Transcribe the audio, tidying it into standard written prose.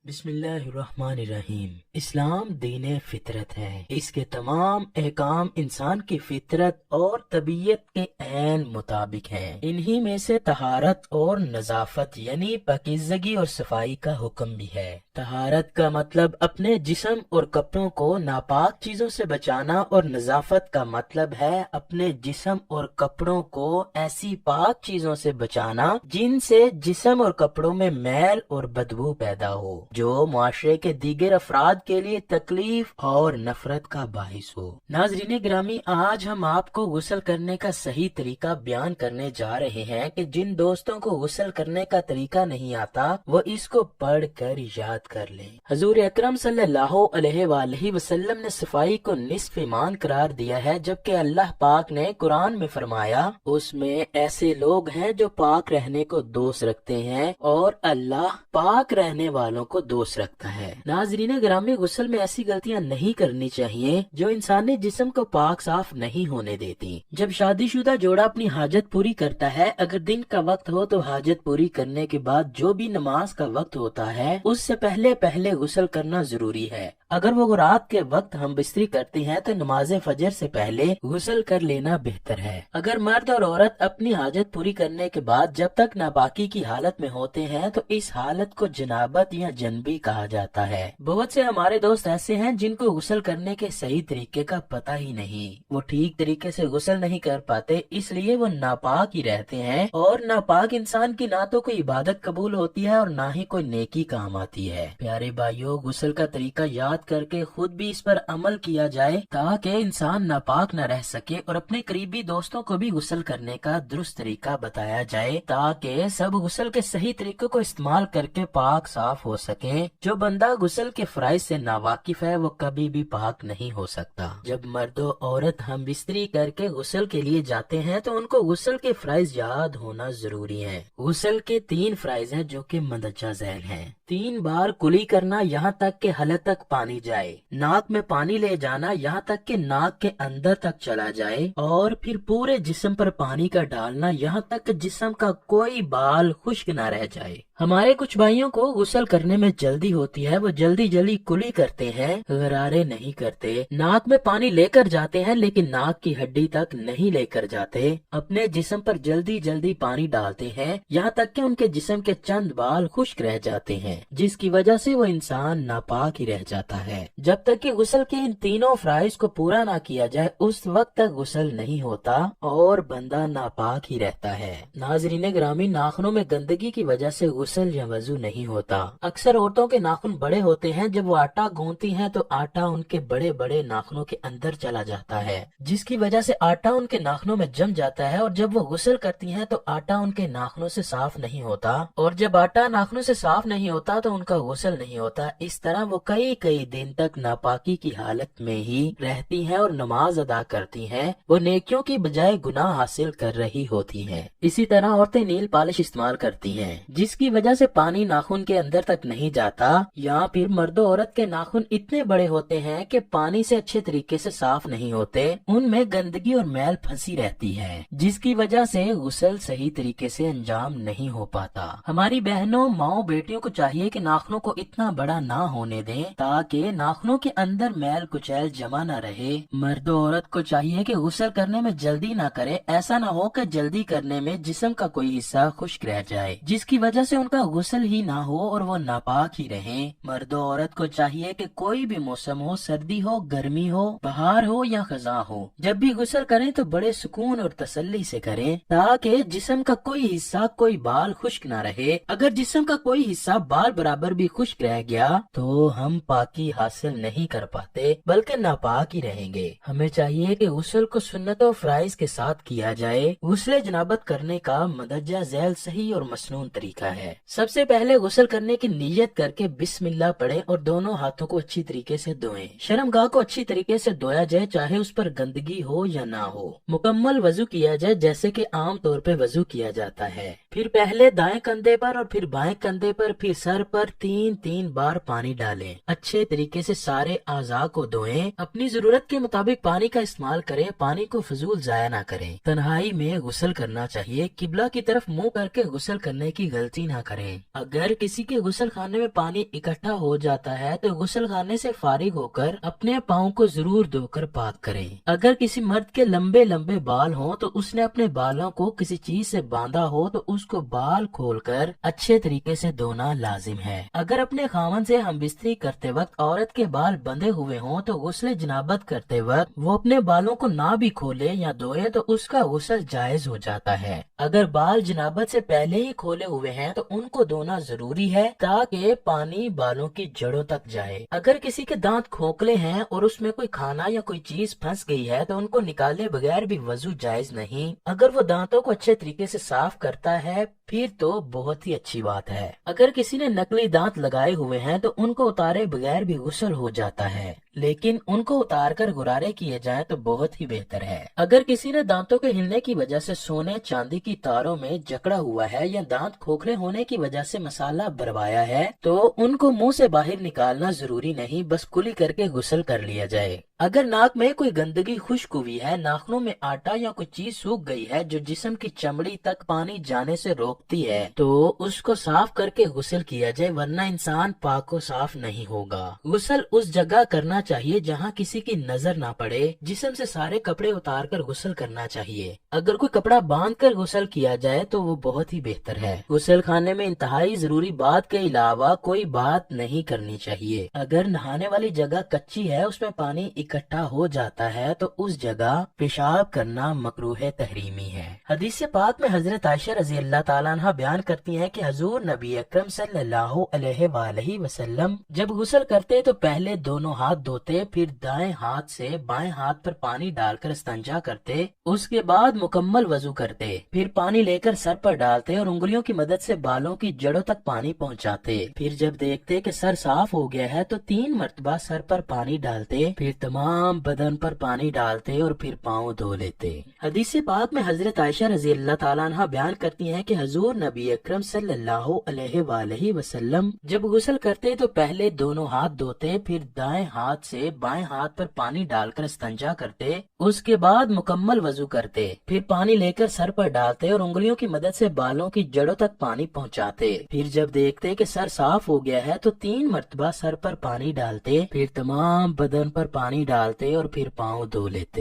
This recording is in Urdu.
بسم اللہ الرحمن الرحیم۔ اسلام دین فطرت ہے۔ اس کے تمام احکام انسان کی فطرت اور طبیعت کے عین مطابق ہیں۔ انہی میں سے طہارت اور نظافت یعنی پاکیزگی اور صفائی کا حکم بھی ہے۔ طہارت کا مطلب اپنے جسم اور کپڑوں کو ناپاک چیزوں سے بچانا، اور نظافت کا مطلب ہے اپنے جسم اور کپڑوں کو ایسی پاک چیزوں سے بچانا جن سے جسم اور کپڑوں میں میل اور بدبو پیدا ہو جو معاشرے کے دیگر افراد کے لیے تکلیف اور نفرت کا باعث ہو۔ ناظرین گرامی، آج ہم آپ کو غسل کرنے کا صحیح طریقہ بیان کرنے جا رہے ہیں کہ جن دوستوں کو غسل کرنے کا طریقہ نہیں آتا وہ اس کو پڑھ کر یاد کر لیں۔ حضور اکرم صلی اللہ علیہ وآلہ وسلم نے صفائی کو نصف ایمان قرار دیا ہے، جبکہ اللہ پاک نے قرآن میں فرمایا اس میں ایسے لوگ ہیں جو پاک رہنے کو دوست رکھتے ہیں اور اللہ پاک رہنے والوں کو دوست رکھتا ہے۔ ناظرین گرامی، غسل میں ایسی غلطیاں نہیں کرنی چاہیے جو انسانی جسم کو پاک صاف نہیں ہونے دیتی۔ جب شادی شدہ جوڑا اپنی حاجت پوری کرتا ہے، اگر دن کا وقت ہو تو حاجت پوری کرنے کے بعد جو بھی نماز کا وقت ہوتا ہے اس سے پہلے غسل کرنا ضروری ہے۔ اگر وہ رات کے وقت ہم بستری کرتے ہیں تو نماز فجر سے پہلے غسل کر لینا بہتر ہے۔ اگر مرد اور عورت اپنی حاجت پوری کرنے کے بعد جب تک ناپاکی کی حالت میں ہوتے ہیں تو اس حالت کو جنابت یا جنبی کہا جاتا ہے۔ بہت سے ہمارے دوست ایسے ہیں جن کو غسل کرنے کے صحیح طریقے کا پتہ ہی نہیں، وہ ٹھیک طریقے سے غسل نہیں کر پاتے، اس لیے وہ ناپاک ہی رہتے ہیں، اور ناپاک انسان کی نہ تو کوئی عبادت قبول ہوتی ہے اور نہ ہی کوئی نیکی کام آتی ہے۔ پیارے بھائیو، غسل کا طریقہ یاد کر کے خود بھی اس پر عمل کیا جائے تاکہ انسان ناپاک نہ رہ سکے، اور اپنے قریبی دوستوں کو بھی غسل کرنے کا درست طریقہ بتایا جائے تاکہ سب غسل کے صحیح طریقوں کو استعمال کر کے پاک صاف ہو سکیں۔ جو بندہ غسل کے فرائض سے ناواقف ہے وہ کبھی بھی پاک نہیں ہو سکتا۔ جب مرد و عورت ہم بستری کر کے غسل کے لیے جاتے ہیں تو ان کو غسل کے فرائض یاد ہونا ضروری ہے۔ غسل کے 3 فرائض ہیں جو کہ مندرجہ ذیل ہیں۔ 3 بار کلی کرنا یہاں تک کہ حلق تک پانی جائے، ناک میں پانی لے جانا یہاں تک کہ ناک کے اندر تک چلا جائے، اور پھر پورے جسم پر پانی کا ڈالنا یہاں تک کہ جسم کا کوئی بال خشک نہ رہ جائے۔ ہمارے کچھ بھائیوں کو غسل کرنے میں جلدی ہوتی ہے، وہ جلدی کلی کرتے ہیں، غرارے نہیں کرتے، ناک میں پانی لے کر جاتے ہیں لیکن ناک کی ہڈی تک نہیں لے کر جاتے، اپنے جسم پر جلدی پانی ڈالتے ہیں یہاں تک کہ ان کے جسم کے چند بال خشک رہ جاتے ہیں، جس کی وجہ سے وہ انسان ناپاک ہی رہ جاتا ہے۔ جب تک کہ غسل کے ان تینوں فرائض کو پورا نہ کیا جائے اس وقت تک غسل نہیں ہوتا اور بندہ ناپاک ہی رہتا ہے۔ ناظرین گرامی، ناخنوں میں گندگی کی وجہ سے غسل یا وضو نہیں ہوتا۔ اکثر عورتوں کے ناخن بڑے ہوتے ہیں، جب وہ آٹا گوندتی ہیں تو آٹا ان کے بڑے ناخنوں کے اندر چلا جاتا ہے، جس کی وجہ سے آٹا ان کے ناخنوں میں جم جاتا ہے، اور جب وہ غسل کرتی ہیں تو آٹا ان کے ناخنوں سے صاف نہیں ہوتا، اور جب آٹا ناخنوں سے صاف نہیں ہوتا تو ان کا غسل نہیں ہوتا۔ اس طرح وہ کئی دن تک ناپاکی کی حالت میں ہی رہتی ہیں اور نماز ادا کرتی ہیں، وہ نیکیوں کی بجائے گناہ حاصل کر رہی ہوتی ہیں۔ اسی طرح عورتیں نیل پالش استعمال کرتی ہیں، جس کی وجہ سے پانی ناخن کے اندر تک نہیں جاتا، یا پھر مرد و عورت کے ناخن اتنے بڑے ہوتے ہیں کہ پانی سے اچھے طریقے سے صاف نہیں ہوتے، ان میں گندگی اور میل پھنسی رہتی ہے، جس کی وجہ سے غسل صحیح طریقے سے انجام نہیں ہو پاتا۔ ہماری بہنوں، ماؤں، بیٹیوں کو چاہیے کہ ناخنوں کو اتنا بڑا نہ ہونے دیں تاکہ ناخنوں کے اندر میل کچیل جمع نہ رہے۔ مرد و عورت کو چاہیے کہ غسل کرنے میں جلدی نہ کرے، ایسا نہ ہو کہ جلدی کرنے میں جسم کا کوئی حصہ خشک رہ جائے، جس کی وجہ سے ان کا غسل ہی نہ ہو اور وہ ناپاک ہی رہیں۔ مرد و عورت کو چاہیے کہ کوئی بھی موسم ہو، سردی ہو، گرمی ہو، بہار ہو یا خزاں ہو، جب بھی غسل کریں تو بڑے سکون اور تسلی سے کریں تاکہ جسم کا کوئی حصہ، کوئی بال خشک نہ رہے۔ اگر جسم کا کوئی حصہ بال برابر بھی خشک رہ گیا تو ہم پاکی حاصل نہیں کر پاتے بلکہ ناپاک ہی رہیں گے۔ ہمیں چاہیے کہ غسل کو سنت و فرائض کے ساتھ کیا جائے۔ غسل جنابت کرنے کا مندرجہ ذیل صحیح اور مسنون طریقہ ہے۔ سب سے پہلے غسل کرنے کی نیت کر کے بسم اللہ پڑھیں اور دونوں ہاتھوں کو اچھی طریقے سے دھوئیں۔ شرمگاہ کو اچھی طریقے سے دھویا جائے، چاہے اس پر گندگی ہو یا نہ ہو۔ مکمل وضو کیا جائے جیسے کہ عام طور پہ وضو کیا جاتا ہے۔ پھر پہلے دائیں کندھے پر اور پھر بائیں کندھے پر پھر سر پر 3 بار پانی ڈالیں۔ اچھے طریقے سے سارے اعضاء کو دھوئیں۔ اپنی ضرورت کے مطابق پانی کا استعمال کریں، پانی کو فضول ضائع نہ کریں۔ تنہائی میں غسل کرنا چاہیے، قبلہ کی طرف منہ کر کے غسل کرنے کی غلطی نہ کریں۔ اگر کسی کے غسل خانے میں پانی اکٹھا ہو جاتا ہے تو غسل خانے سے فارغ ہو کر اپنے پاؤں کو ضرور دھو کر پاک کریں۔ اگر کسی مرد کے لمبے لمبے بال ہوں تو اس نے اپنے بالوں کو کسی چیز سے باندھا ہو تو اس کو بال کھول کر اچھے طریقے سے دھونا لازم ہے۔ اگر اپنے خاوند سے ہم بستری کرتے وقت عورت کے بال بندھے ہوئے ہوں تو غسل جنابت کرتے وقت وہ اپنے بالوں کو نہ بھی کھولے یا دھوئے تو اس کا غسل جائز ہو جاتا ہے۔ اگر بال جنابت سے پہلے ہی کھولے ہوئے ہیں تو ان کو دھونا ضروری ہے تاکہ پانی بالوں کی جڑوں تک جائے۔ اگر کسی کے دانت کھوکھلے ہیں اور اس میں کوئی کھانا یا کوئی چیز پھنس گئی ہے تو ان کو نکالے بغیر بھی وضو جائز نہیں۔ اگر وہ دانتوں کو اچھے طریقے سے صاف کرتا ہے پھر تو بہت ہی اچھی بات ہے۔ اگر کسی نے نقلی دانت لگائے ہوئے ہیں تو ان کو اتارے بغیر بھی غسل ہو جاتا ہے، لیکن ان کو اتار کر غرارے کیے جائیں تو بہت ہی بہتر ہے۔ اگر کسی نے دانتوں کے ہلنے کی وجہ سے سونے چاندی کی تاروں میں جکڑا ہوا ہے یا دانت کھوکھلے ہونے کی وجہ سے مسالہ بروایا ہے تو ان کو منہ سے باہر نکالنا ضروری نہیں، بس کلی کر کے غسل کر لیا جائے۔ اگر ناک میں کوئی گندگی خشک ہوئی ہے، ناخنوں میں آٹا یا کوئی چیز سوکھ گئی ہے جو جسم کی چمڑی تک پانی جانے سے روکتی ہے تو اس کو صاف کر کے غسل کیا جائے، ورنہ انسان پاک و صاف نہیں ہوگا۔ غسل اس جگہ کرنا چاہیے جہاں کسی کی نظر نہ پڑے، جسم سے سارے کپڑے اتار کر غسل کرنا چاہیے۔ اگر کوئی کپڑا باندھ کر غسل کیا جائے تو وہ بہت ہی بہتر ہے۔ غسل خانے میں انتہائی ضروری بات کے علاوہ کوئی بات نہیں کرنی چاہیے۔ اگر نہانے والی جگہ کچی ہے، اس میں پانی اکٹھا ہو جاتا ہے تو اس جگہ پیشاب کرنا مکروہ تحریمی ہے۔ حدیث پاک میں حضرت عائشہ رضی اللہ تعالیٰ عنہ بیان کرتی ہیں کہ حضور نبی اکرم صلی اللہ علیہ وآلہ وسلم جب غسل کرتے تو پہلے دونوں ہاتھ دھوتے، پھر دائیں ہاتھ سے بائیں ہاتھ پر پانی ڈال کر استنجا کرتے، اس کے بعد مکمل وضو کرتے، پھر پانی لے کر سر پر ڈالتے اور انگلیوں کی مدد سے بالوں کی جڑوں تک پانی پہنچاتے، پھر جب دیکھتے کہ سر صاف ہو گیا ہے تو 3 مرتبہ سر پر پانی ڈالتے، پھر تمام بدن پر پانی ڈالتے اور پھر پاؤں دھو لیتے۔ حدیث پاک میں حضرت عائشہ رضی اللہ تعالیٰ عنہ بیان کرتی ہیں کہ حضور نبی اکرم صلی اللہ علیہ وآلہ وسلم جب غسل کرتے تو پہلے دونوں ہاتھ دھوتے، پھر دائیں ہاتھ سے بائیں ہاتھ پر پانی ڈال کر استنجا کرتے، اس کے بعد مکمل وضو کرتے، پھر پانی لے کر سر پر ڈالتے اور انگلیوں کی مدد سے بالوں کی جڑوں تک پانی پہنچاتے، پھر جب دیکھتے کہ سر صاف ہو گیا ہے تو 3 مرتبہ سر پر پانی ڈالتے، پھر تمام بدن پر پانی ڈالتے اور پھر پاؤں دھو لیتے۔